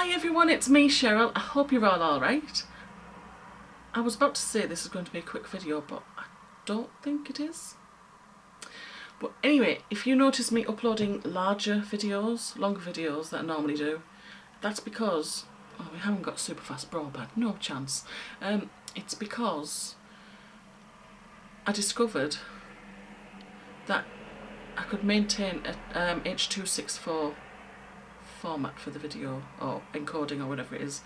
Hi everyone, it's me Cheryl. I hope you're all alright. I was about to say this is going to be a quick video, but I don't think it is. But anyway, if you notice me uploading longer videos than I normally do, that's because, oh, we haven't got super fast broadband, no chance. It's because I discovered that I could maintain a H.264 format for the video, or encoding, or whatever it is,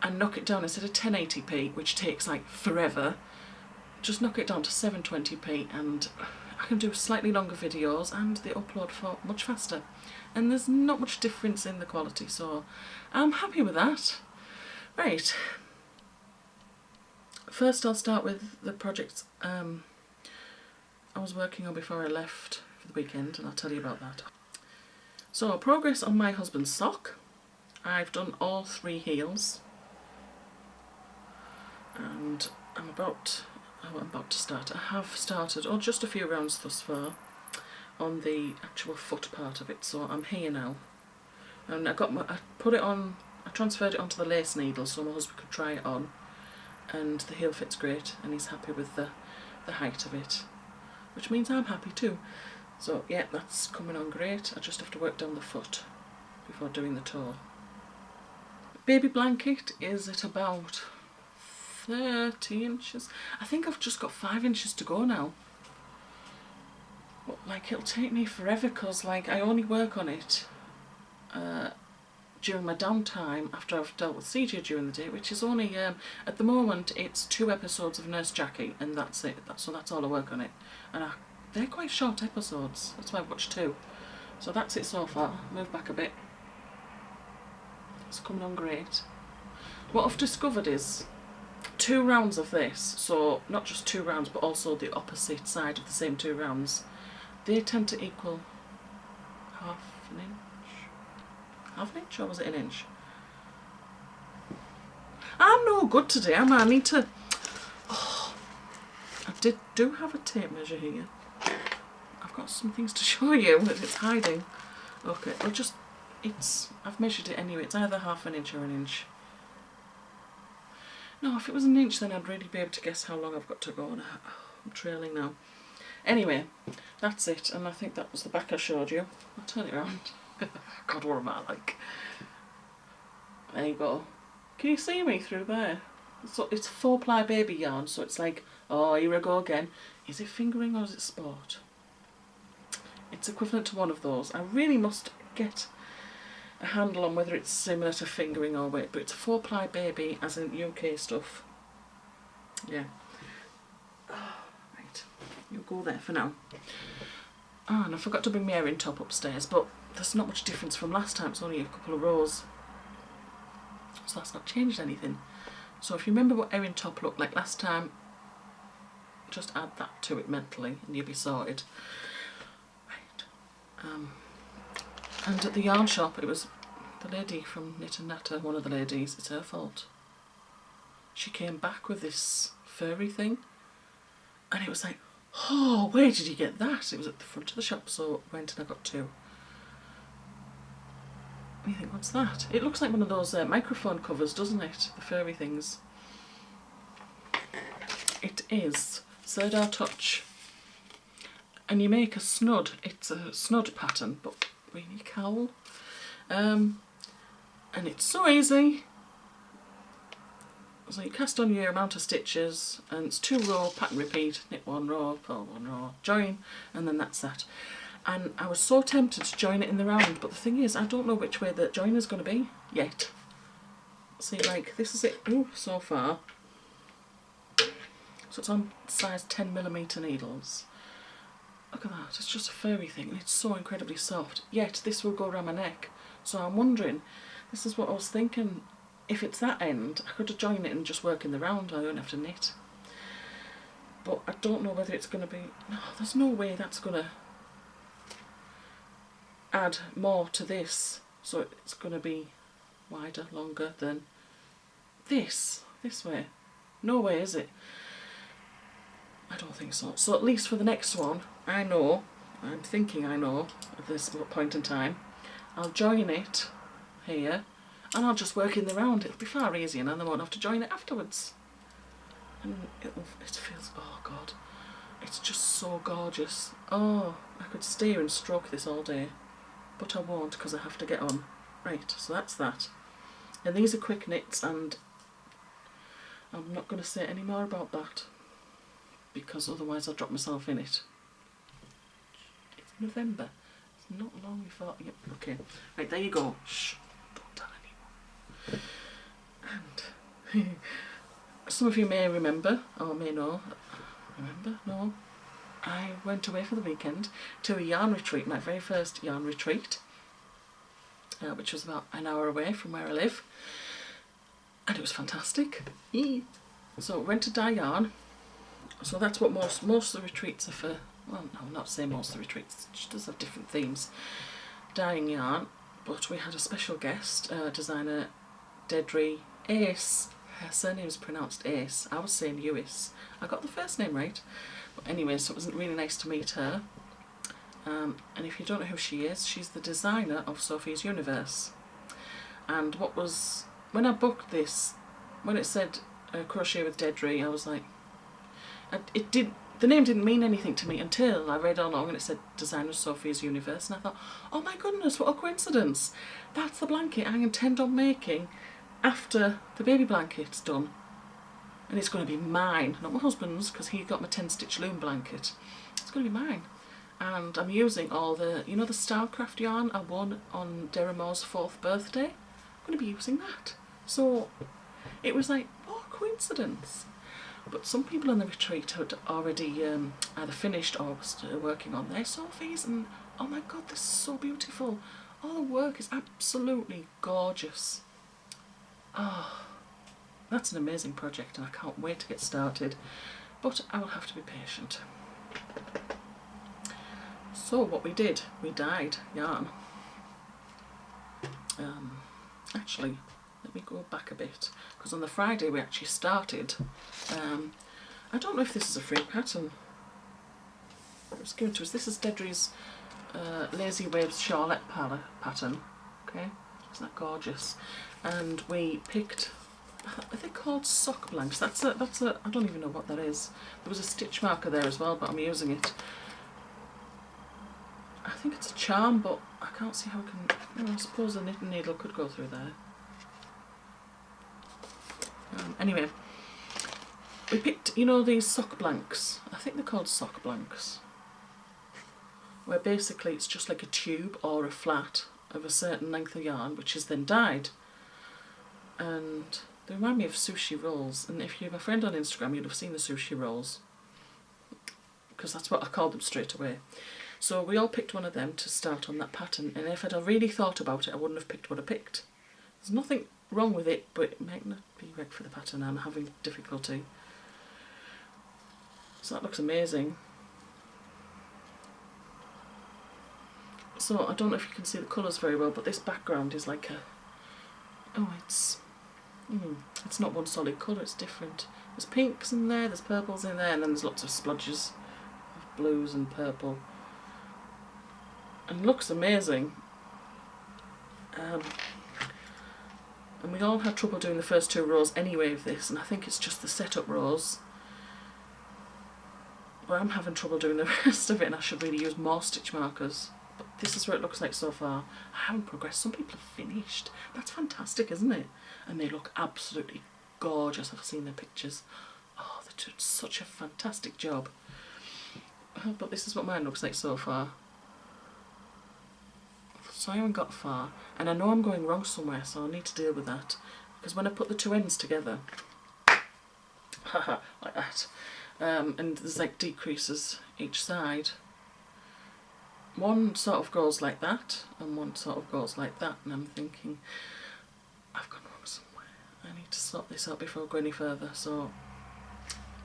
and knock it down instead of 1080p, which takes like forever. Just knock it down to 720p and I can do slightly longer videos and they upload for much faster, and there's not much difference in the quality, so I'm happy with that. Right, first I'll start with the projects I was working on before I left for the weekend, and I'll tell you about that. So, progress on my husband's sock. I've done all 3 heels and I'm about to start. I have started just a few rounds thus far on the actual foot part of it, so I'm here now. And I transferred it onto the lace needle so my husband could try it on, and the heel fits great and he's happy with the height of it, which means I'm happy too. So yeah, that's coming on great. I just have to work down the foot before doing the toe. Baby blanket is at about 30 inches. I think I've just got 5 inches to go now. But like, it'll take me forever because like I only work on it during my downtime after I've dealt with CJ during the day, which is only, at the moment it's 2 episodes of Nurse Jackie and that's it. So that's all I work on it. And they're quite short episodes, that's why I've watched 2. So that's it so far. Move back a bit. It's coming on great. What I've discovered is 2 rounds of this, so not just 2 rounds but also the opposite side of the same 2 rounds, they tend to equal half an inch, or was it an inch? I'm no good today, am I? I need to, I do have a tape measure here. I've got some things to show you that it's hiding. Okay, I've measured it anyway, it's either half an inch or an inch. No, if it was an inch then I'd really be able to guess how long I've got to go, and I'm trailing now. Anyway, that's it, and I think that was the back I showed you. I'll turn it around. God, what am I like? There you go. Can you see me through there? So it's 4-ply baby yarn, so it's like, oh, here I go again. Is it fingering or is it sport? It's equivalent to one of those. I really must get a handle on whether it's similar to fingering or weight, but it's a 4-ply baby, as in UK stuff. Yeah. Right, you'll go there for now. And I forgot to bring my erin top upstairs, but there's not much difference from last time. It's only a couple of rows, so that's not changed anything. So if you remember what erin top looked like last time, just add that to it mentally and you'll be sorted. Right. And at the yarn shop, it was the lady from Knit and Natter, one of the ladies, it's her fault. She came back with this furry thing and it was like, oh, where did you get that? It was at the front of the shop, so I went and I got 2. What do you think, what's that? It looks like one of those microphone covers, doesn't it? The furry things. It is Sirdar Touch. And you make a snud, it's a snud pattern, but really cowl. And it's so easy. So you cast on your amount of stitches, and it's 2 row, pattern repeat, knit 1 row, pull 1 row, join, and then that's that. And I was so tempted to join it in the round, but the thing is, I don't know which way the join is going to be yet. See, like, this is it, so far. So it's on size 10mm needles. Look at that, it's just a furry thing and it's so incredibly soft, yet this will go around my neck. So I'm wondering, this is what I was thinking, if it's that end, I could join it and just work in the round, I don't have to knit. But I don't know whether it's going to be, no, there's no way that's going to add more to this. So it's going to be wider, longer than this way. No way, is it? I don't think so. So at least for the next one, I'm thinking I know at this point in time, I'll join it here and I'll just work in the round. It'll be far easier and then I won't have to join it afterwards. And it feels, oh God, it's just so gorgeous. Oh, I could stay here and stroke this all day, but I won't because I have to get on. Right, so that's that. And these are quick knits, and I'm not going to say any more about that because otherwise I'll drop myself in it. It's November. It's not long before. Yep, okay. Right, there you go. Shh, don't tell anyone. And some of you may remember, or may know. Remember? No. I went away for the weekend to a yarn retreat, my very first yarn retreat, which was about an hour away from where I live, and it was fantastic. So went to dye yarn. So that's what most of the retreats are for. Well, no, not say most of the retreats. It does have different themes. Dyeing yarn, but we had a special guest, designer Dedri Ace. Her surname is pronounced Ace. I was saying Ewis. I got the first name right. But anyway, so it was really nice to meet her. And if you don't know who she is, she's the designer of Sophie's Universe. And when I booked this, when it said crochet with Dedri, I was like, the name didn't mean anything to me until I read along and it said designer of Sophie's Universe, and I thought, oh my goodness, what a coincidence. That's the blanket I intend on making after the baby blanket's done. And it's going to be mine, not my husband's, because he got my 10-stitch loom blanket. It's going to be mine. And I'm using all the, you know, the Starcraft yarn I won on Deramor's 4th birthday? I'm going to be using that. So it was like, oh, coincidence. But some people in the retreat had already either finished or were still working on their Sophies, and oh my God, this is so beautiful. All the work is absolutely gorgeous. Oh, that's an amazing project and I can't wait to get started, but I will have to be patient. So what we did, we dyed yarn. Actually, let me go back a bit, because on the Friday we actually started. I don't know if this is a free pattern. It was given to us. This is Dedri's Lazy Waves Charlotte pattern. Okay, isn't that gorgeous? And we picked, are they called sock blanks? That's a, I don't even know what that is. There was a stitch marker there as well, but I'm using it. I think it's a charm, but I can't see how I can, well, I suppose a knitting needle could go through there. Anyway, we picked, you know, these sock blanks. I think they're called sock blanks. Where basically it's just like a tube or a flat of a certain length of yarn, which is then dyed. And they remind me of sushi rolls. And if you're my friend on Instagram, you'd have seen the sushi rolls, because that's what I called them straight away. So we all picked one of them to start on that pattern. And if I'd really thought about it, I wouldn't have picked what I picked. There's nothing wrong with it, but it might not be right for the pattern. I'm having difficulty. So that looks amazing. So I don't know if you can see the colours very well, but this background is like a, oh, it's not one solid colour, it's different. There's pinks in there, there's purples in there, and then there's lots of splodges of blues and purple. And it looks amazing. And we all had trouble doing the first 2 rows anyway of this, and I think it's just the setup rows. But I'm having trouble doing the rest of it, and I should really use more stitch markers. But this is what it looks like so far. I haven't progressed. Some people have finished. That's fantastic, isn't it? And they look absolutely gorgeous. I've seen their pictures. Oh, they did such a fantastic job. But this is what mine looks like so far. So I haven't got far, and I know I'm going wrong somewhere, so I need to deal with that. Because when I put the 2 ends together, haha, like that, and there's like decreases each side, one sort of goes like that, and one sort of goes like that, and I'm thinking, I've gone wrong somewhere. I need to sort this out before I go any further, so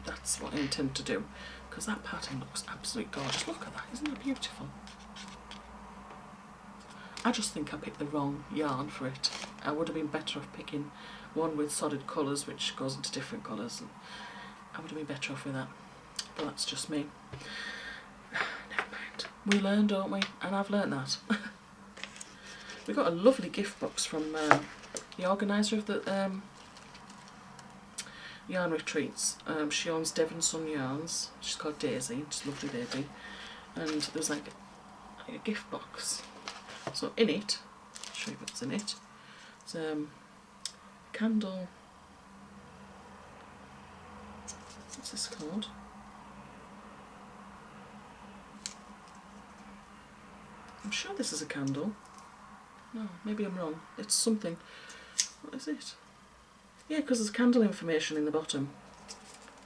that's what I intend to do. Because that pattern looks absolutely gorgeous. Look at that, isn't that beautiful? I just think I picked the wrong yarn for it. I would have been better off picking one with solid colours, which goes into different colours, and I would have been better off with that. But that's just me. Never mind. We learn, don't we? And I've learned that. We got a lovely gift box from the organiser of the yarn retreats. She owns Devon Sun Yarns. She's called Daisy. She's a lovely lady. And there's like a gift box. So in it, I'll show you what's in it. It's a candle. What's this called? I'm sure this is a candle. No, maybe I'm wrong. It's something. What is it? Yeah, because there's candle information in the bottom.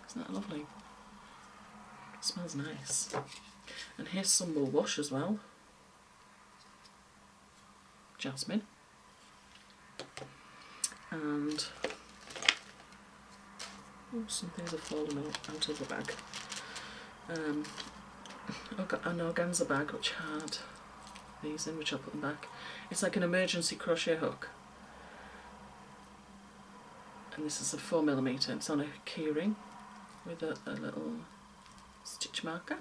Isn't that lovely? It smells nice. And here's some more wash as well. Jasmine. And oh, some things have fallen out of the bag. I've got an organza bag which had these in, which I'll put them back. It's like an emergency crochet hook. And this is a 4mm. It's on a keyring with a little stitch marker.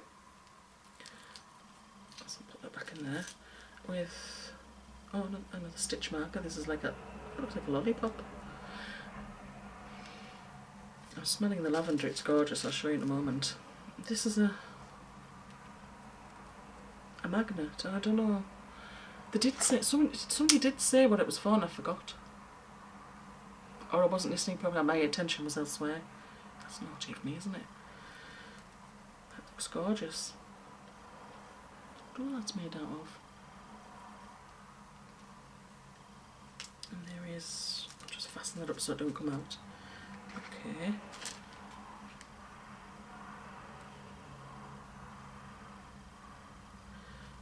So I'll put that back in there with another stitch marker. This is like it looks like a lollipop. I'm smelling the lavender, it's gorgeous, I'll show you in a moment. This is a magnet, and I don't know. They did say, somebody did say what it was for and I forgot. Or I wasn't listening properly, my attention was elsewhere. That's naughty of me, isn't it? That looks gorgeous. I don't know what that's made out of. And there is, I'll just fasten that up so it don't come out. Okay.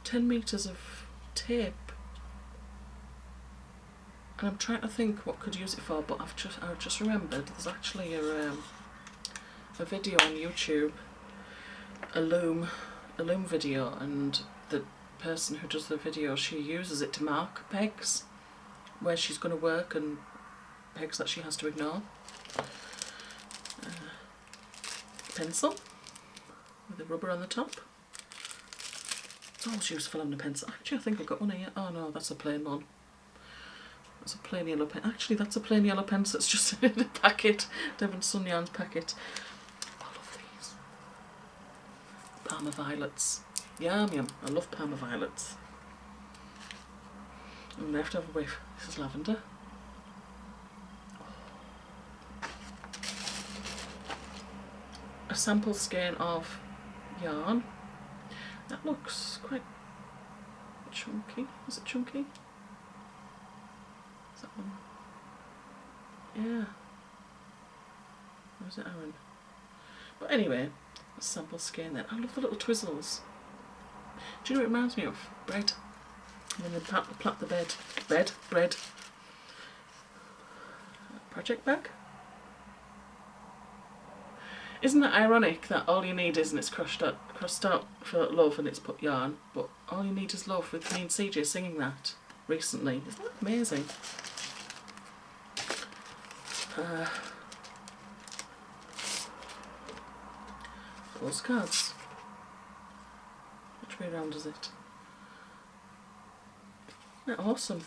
$10 of tape. And I'm trying to think what could use it for, but I've just remembered there's actually a video on YouTube, a loom video, and the person who does the video, she uses it to mark pegs where she's going to work and pegs that she has to ignore. Pencil with a rubber on the top. It's always useful having a pencil. Actually, I think I've got one here. Oh no, that's a plain one. That's a plain yellow pen. Actually, that's a plain yellow pencil. It's just in a packet. Devon Sun Yarns packet. I love these. Parma violets. Yum yum. I love Parma violets. I'm gonna have to have a whiff. This is lavender. A sample skein of yarn. That looks quite chunky. Is it chunky? Is that one? Yeah. Or is it Aran? But anyway, a sample skein there. I love the little twizzles. Do you know what it reminds me of? Bread. And then they plait the bread. Project bag. Isn't it ironic that all you need is, and it's crossed out for love and it's put yarn, but all you need is love, with me and CJ singing that recently. Isn't that amazing? Postcards. Which way round is it? Yeah, awesome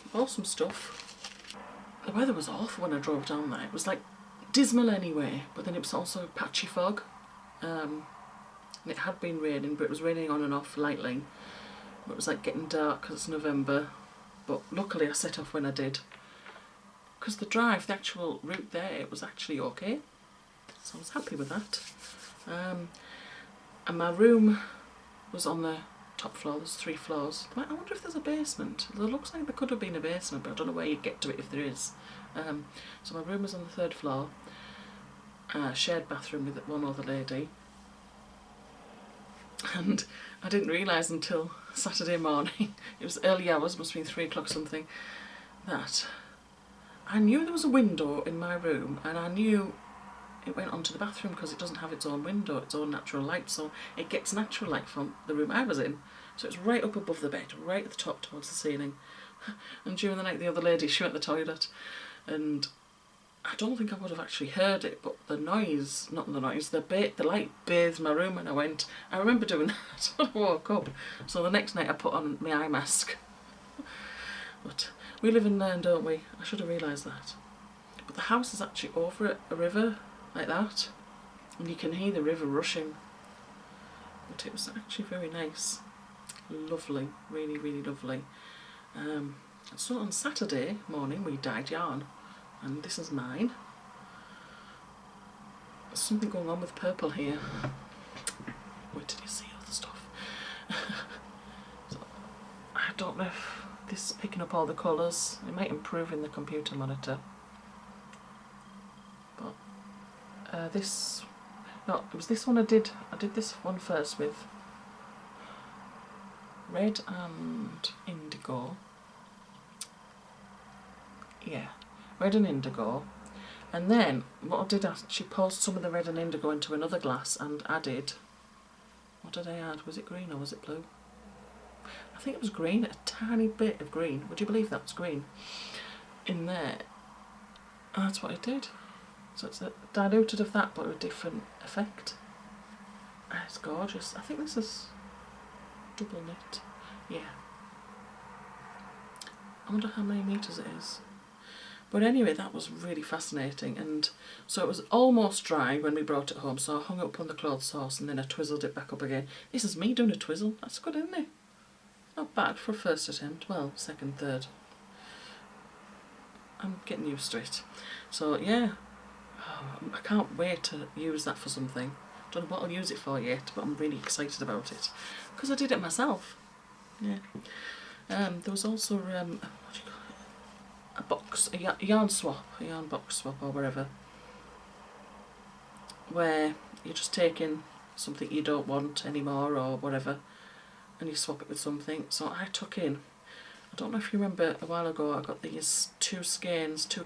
stuff. The weather was awful when I drove down there. It was like dismal anyway, but then it was also patchy fog. And it had been raining, but it was raining on and off lightly. It was like getting dark because it's November, but luckily I set off when I did. Because the drive, the actual route there, it was actually okay. So I was happy with that. And my room was on the top floor. There's 3 floors. I wonder if there's a basement. It looks like there could have been a basement, but I don't know where you'd get to it if there is. So my room was on the 3rd floor. Shared bathroom with one other lady. And I didn't realise until Saturday morning, it was early hours, must have been 3 o'clock something, that I knew there was a window in my room, and I knew it went onto the bathroom because it doesn't have its own window, its own natural light, so it gets natural light from the room I was in. So it's right up above the bed, right at the top towards the ceiling. And during the night the other lady, she went to the toilet, and I don't think I would have actually heard it, but the noise, not the noise, the light bathed my room, and I remember doing that when I woke up. So the next night I put on my eye mask. But We live in Nairn, don't we? I should have realised that. But the house is actually over a river like that, and you can hear the river rushing. But it was actually very nice. Lovely, really, really lovely. So on Saturday morning we dyed yarn, and this is mine. There's something going on with purple here. Wait till you see all the stuff. So, I don't know if this is picking up all the colours. It might improve in the computer monitor. But it was this one I did this one first with red and indigo. Yeah, red and indigo. And then what I did, I actually poured some of the red and indigo into another glass and added, what did I add? Was it green or was it blue? I think it was green, a tiny bit of green. Would you believe that was green? In there. And that's what I did. So it's a diluted of that but a different effect. And it's gorgeous. I think this is double knit. Yeah. I wonder how many metres it is. But anyway, that was really fascinating, and so it was almost dry when we brought it home, so I hung it up on the clothes horse and then I twizzled it back up again. This is me doing a twizzle. That's good, isn't it? Not bad for a first attempt. Well, second, third. I'm getting used to it. So yeah, I can't wait to use that for something. Don't know what I'll use it for yet, but I'm really excited about it because I did it myself. Yeah. There was also what do you call it? A box, a yarn box swap or whatever, where you're just taking something you don't want anymore or whatever and you swap it with something. So I took in, I don't know if you remember a while ago, I got these two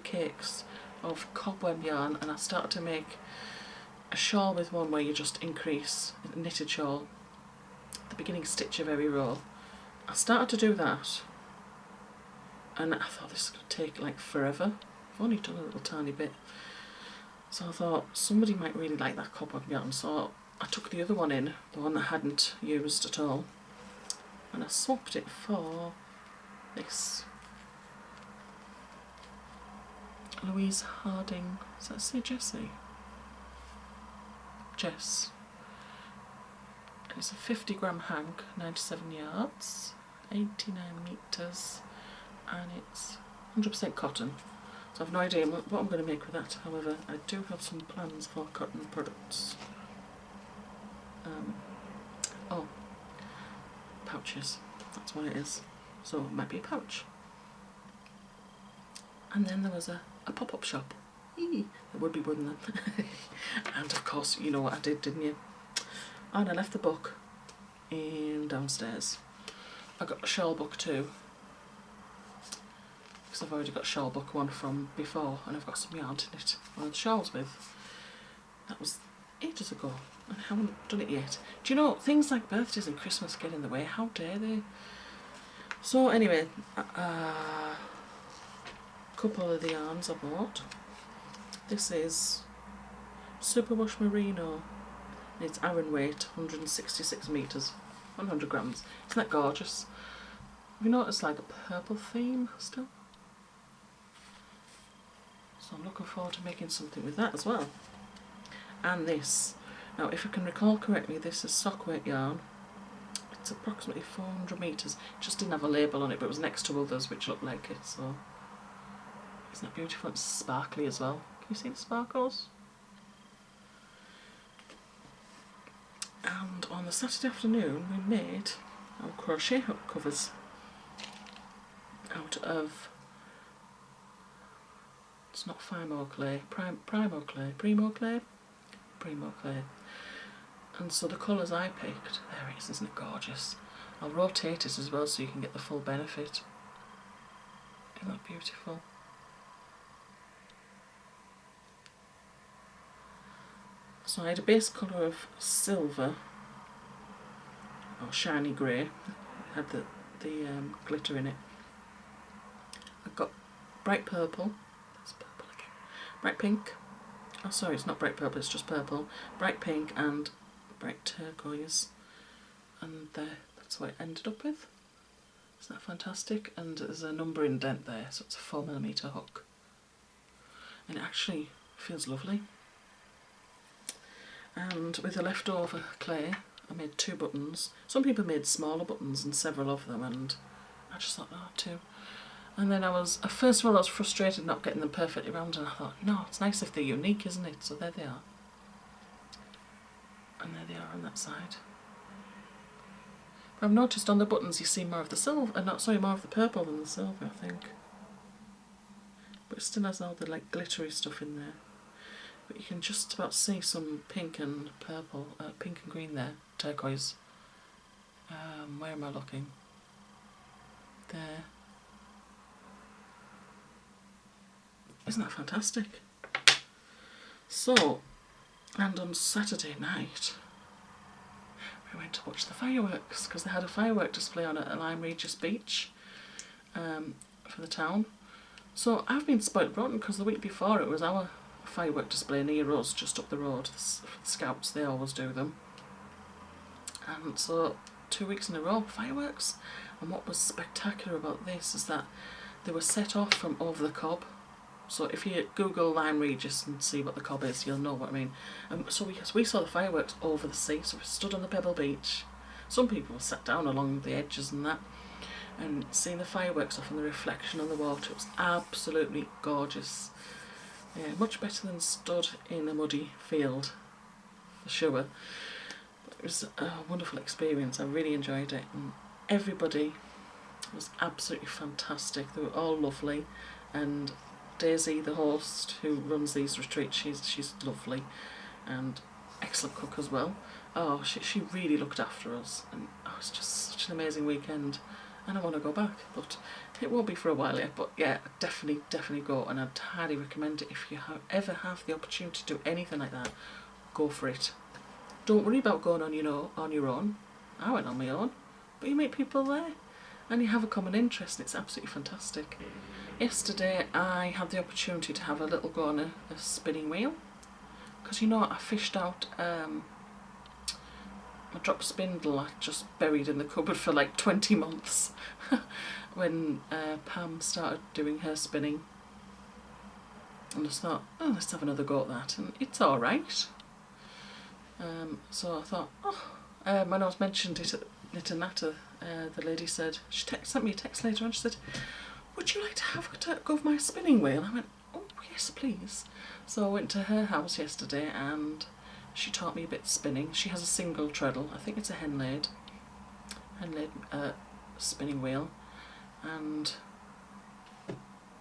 cakes of cobweb yarn, and I started to make a shawl with one where you just increase, a knitted shawl, the beginning stitch of every row. I started to do that, and I thought this is going to take like forever. I've only done a little tiny bit. So I thought somebody might really like that cobweb yarn. So I took the other one in, the one that I hadn't used at all, and I swapped it for this. Louise Harding, does that say Jessie? Jess. And it's a 50 gram hank, 97 yards, 89 metres. And it's 100% cotton, so I've no idea what I'm going to make with that. However, I do have some plans for cotton products. Oh, pouches, that's what it is. So it might be a pouch. And then there was a pop-up shop. There would be, wouldn't there? And of course, you know what I did, didn't you? And I left the book in downstairs. I got a shawl book too, because I've already got a shawl book one from before, and I've got some yarn to knit one of the shawls with. That was ages ago, and I haven't done it yet. Do you know, things like birthdays and Christmas get in the way, how dare they? So anyway, a couple of the yarns I bought. This is Superwash Merino, and it's Aran weight, 166 metres, 100 grams. Isn't that gorgeous? Have you noticed like a purple theme still? So I'm looking forward to making something with that as well. And this. Now if I can recall correctly, this is sock weight yarn. It's approximately 400 metres. It just didn't have a label on it, but it was next to others which looked like it. So isn't that beautiful? It's sparkly as well. Can you see the sparkles? And on the Saturday afternoon we made our crochet hook covers out of, it's not Primo clay. And so the colours I picked, there it is, isn't it gorgeous? I'll rotate it as well so you can get the full benefit. Isn't that beautiful? So I had a base colour of silver, or shiny grey, it had the glitter in it. I've got bright purple, that's purple again, bright pink, oh sorry it's not bright purple, it's just purple, bright pink and bright turquoise, and that's what it ended up with. Isn't that fantastic? And there's a number indent there, so it's a 4mm hook. And it actually feels lovely. And with the leftover clay, I made 2 buttons. Some people made smaller buttons and several of them, and I just thought, oh, 2. And then first of all I was frustrated not getting them perfectly round, and I thought, no, it's nice if they're unique, isn't it? So there they are. And there they are on that side. But I've noticed on the buttons you see more of the silver, more of the purple than the silver, I think. But it still has all the like glittery stuff in there. But you can just about see some pink and purple, pink and green there, turquoise. Where am I looking? There. Isn't that fantastic? So, and on Saturday night, we went to watch the fireworks, because they had a firework display on at Lyme Regis Beach for the town. So I've been spoilt rotten, because the week before it was our firework display near us, just up the road. The Scouts, they always do them. And so 2 weeks in a row, fireworks. And what was spectacular about this is that they were set off from over the Cobb. So if you Google Lyme Regis and see what the Cobb is, you'll know what I mean. So we saw the fireworks over the sea, so we stood on the Pebble Beach. Some people sat down along the edges and that, and seeing the fireworks off and the reflection on the water, it was absolutely gorgeous. Yeah, much better than stood in a muddy field, for sure. But it was a wonderful experience. I really enjoyed it, and everybody was absolutely fantastic. They were all lovely, and Daisy, the host who runs these retreats, she's lovely and excellent cook as well. Oh, she really looked after us, and it was just such an amazing weekend, and I want to go back, but it won't be for a while yet. But yeah, definitely go, and I'd highly recommend it. If you ever have the opportunity to do anything like that, go for it. Don't worry about going on your own. I went on my own, but you meet people there and you have a common interest, and it's absolutely fantastic. Yesterday I had the opportunity to have a little go on a spinning wheel, because I fished out my drop spindle I just buried in the cupboard for like 20 months when Pam started doing her spinning, and I just thought, oh, let's have another go at that, and it's alright. So I thought, when I was mentioned it at Knit and Natter, the lady said, she sent me a text later on, she said, would you like to have a go of my spinning wheel? I went, oh yes please. So I went to her house yesterday and she taught me a bit of spinning. She has a single treadle, I think it's a Henlaid spinning wheel, and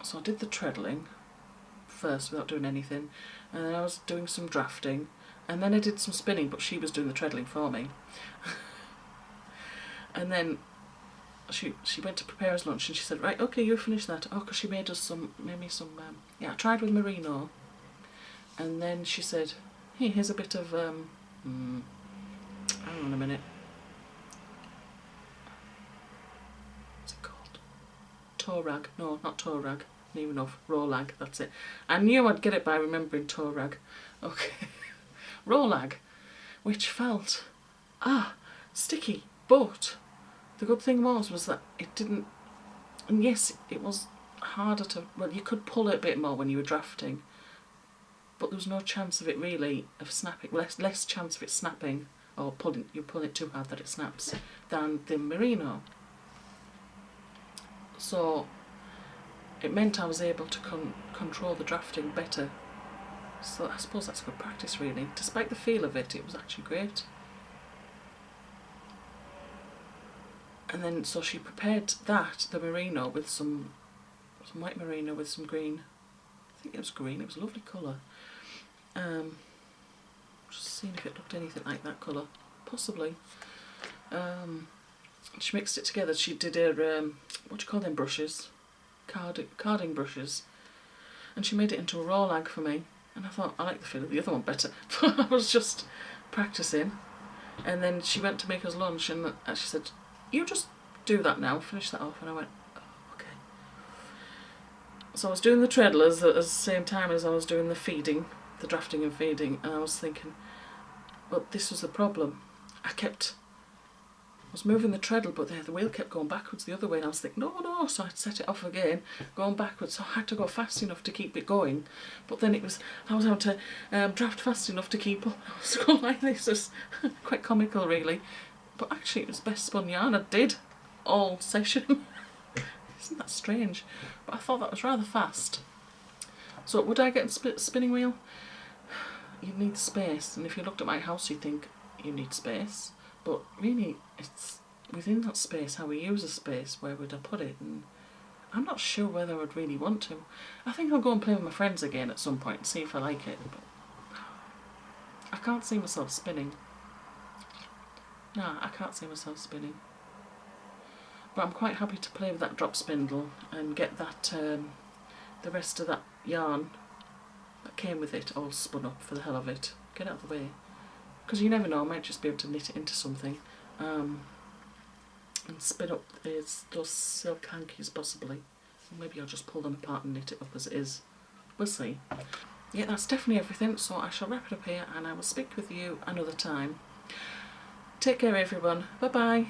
so I did the treadling first without doing anything, and then I was doing some drafting, and then I did some spinning, but she was doing the treadling for me. And then she went to prepare us lunch, and she said, right, okay, you finish that. Oh, because she made me some, I tried with merino, and then she said, hey, here's a bit of, hang on a minute. What's it called? Torag. No, not Torag. Near enough. Rolag, that's it. I knew I'd get it by remembering Torag. Okay. Rolag, which felt, sticky, but the good thing was that it didn't, and yes, it was harder to, well, you could pull it a bit more when you were drafting, but there was no chance of it really, of snapping, less chance of it snapping, or you pull it too hard that it snaps, than the merino. So it meant I was able to control the drafting better. So I suppose that's good practice really. Despite the feel of it, it was actually great. And then, so she prepared the merino with some white merino with some green. I think it was green, it was a lovely colour. Just seeing if it looked anything like that colour. Possibly. She mixed it together. She did her, what do you call them brushes? Carding brushes. And she made it into a rolag for me. And I thought, I like the feel of the other one better. I was just practising. And then she went to make us lunch, and she said, you just do that now, finish that off. And I went, oh, okay. So I was doing the treadlers at the same time as I was doing the feeding, the drafting and feeding, and I was thinking, well, this was the problem. I kept was moving the treadle, but the wheel kept going backwards the other way, and I was thinking, no, so I'd set it off again, going backwards, so I had to go fast enough to keep it going, but then I was having to draft fast enough to keep up. I was going like this. It was quite comical, really, but actually it was the best spun yarn I did all session. Isn't that strange? But I thought that was rather fast. So would I get a spinning wheel? You'd need space, and if you looked at my house you'd think you need space, but really it's within that space, how we use a space, where would I put it, and I'm not sure whether I would really want to. I think I'll go and play with my friends again at some point and see if I like it, but I can't see myself spinning. Nah, I can't see myself spinning. But I'm quite happy to play with that drop spindle and get that the rest of that yarn that came with it all spun up for the hell of it. Get out of the way. Because you never know, I might just be able to knit it into something and spin up those silk hankies possibly. Or maybe I'll just pull them apart and knit it up as it is. We'll see. Yeah, that's definitely everything, so I shall wrap it up here and I will speak with you another time. Take care everyone. Bye bye.